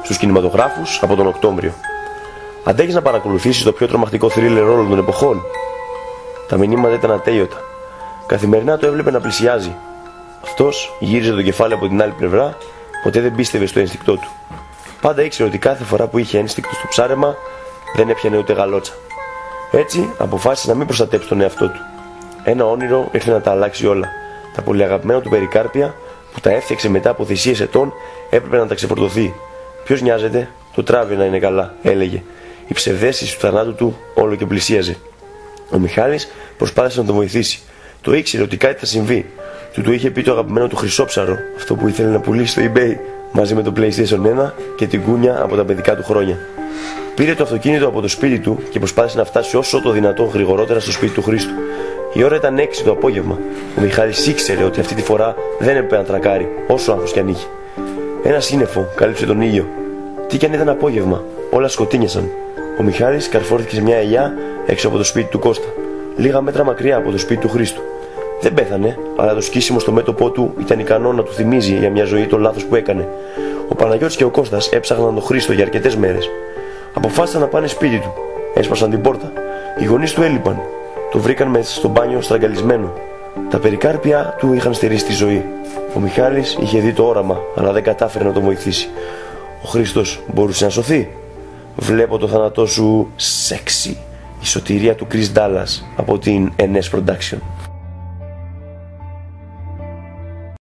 στους κινηματογράφους από τον Οκτώβριο. Αντέχεις να παρακολουθήσεις το πιο τρομακτικό θρίλερ όλων των εποχών? Τα μηνύματα ήταν ατέλειωτα. Καθημερινά το έβλεπε να πλησιάζει. Αυτός γύριζε το κεφάλι από την άλλη πλευρά, ποτέ δεν πίστευε στο ένστικτό του. Πάντα ήξερε ότι κάθε φορά που είχε ένστικτο στο ψάρεμα δεν έπιανε ούτε γαλότσα. Έτσι αποφάσισε να μην προστατέψει τον εαυτό του. Ένα όνειρο ήρθε να τα αλλάξει όλα. Τα πολυαγαπημένα του περικάρπια που τα έφτιαξε μετά από θυσίες ετών έπρεπε να τα ξεφορτωθεί. Ποιος νοιάζεται, το τράβει να είναι καλά, έλεγε. Η ψευδαίσθηση του θανάτου του όλο και πλησίαζε. Ο Μιχάλης προσπάθησε να τον βοηθήσει. Το ήξερε ότι κάτι θα συμβεί. Του το είχε πει το αγαπημένο του χρυσόψαρο, αυτό που ήθελε να πουλήσει στο eBay μαζί με το PlayStation 1 και την κούνια από τα παιδικά του χρόνια. Πήρε το αυτοκίνητο από το σπίτι του και προσπάθησε να φτάσει όσο το δυνατόν γρηγορότερα στο σπίτι του Χρήστου. Η ώρα ήταν 6 το απόγευμα. Ο Μιχάλης ήξερε ότι αυτή τη φορά δεν έπρεπε να τρακάρει, όσο άγχος κι αν είχε. Ένα σύννεφο κάλυψε τον ήλιο. Τι κι αν ήταν απόγευμα, όλα σκοτίνιασαν. Ο Μιχάλης καρφώθηκε σε μια ελιά έξω από το σπίτι του Κώστα, λίγα μέτρα μακριά από το σπίτι του Χρήστου. Δεν πέθανε, αλλά το σκίσιμο στο μέτωπό του ήταν ικανό να του θυμίζει για μια ζωή το λάθος που έκανε. Ο Παναγιώτης και ο Κώστας έψαχναν τον Χρήστο για αρκετές μέρες. Αποφάσισαν να πάνε σπίτι του. Έσπασαν την πόρτα. Οι γονείς του έλειπαν. Το βρήκαν μέσα στο μπάνιο στραγγαλισμένο. Τα περικάρπια του είχαν στερήσει τη ζωή. Ο Μιχάλης είχε δει το όραμα, αλλά δεν κατάφερε να τον βοηθήσει. Ο Χρήστος μπορούσε να σωθεί. Βλέπω το θάνατό σου σεξι. Η σωτηρία του Chris Dallas από την NS Production.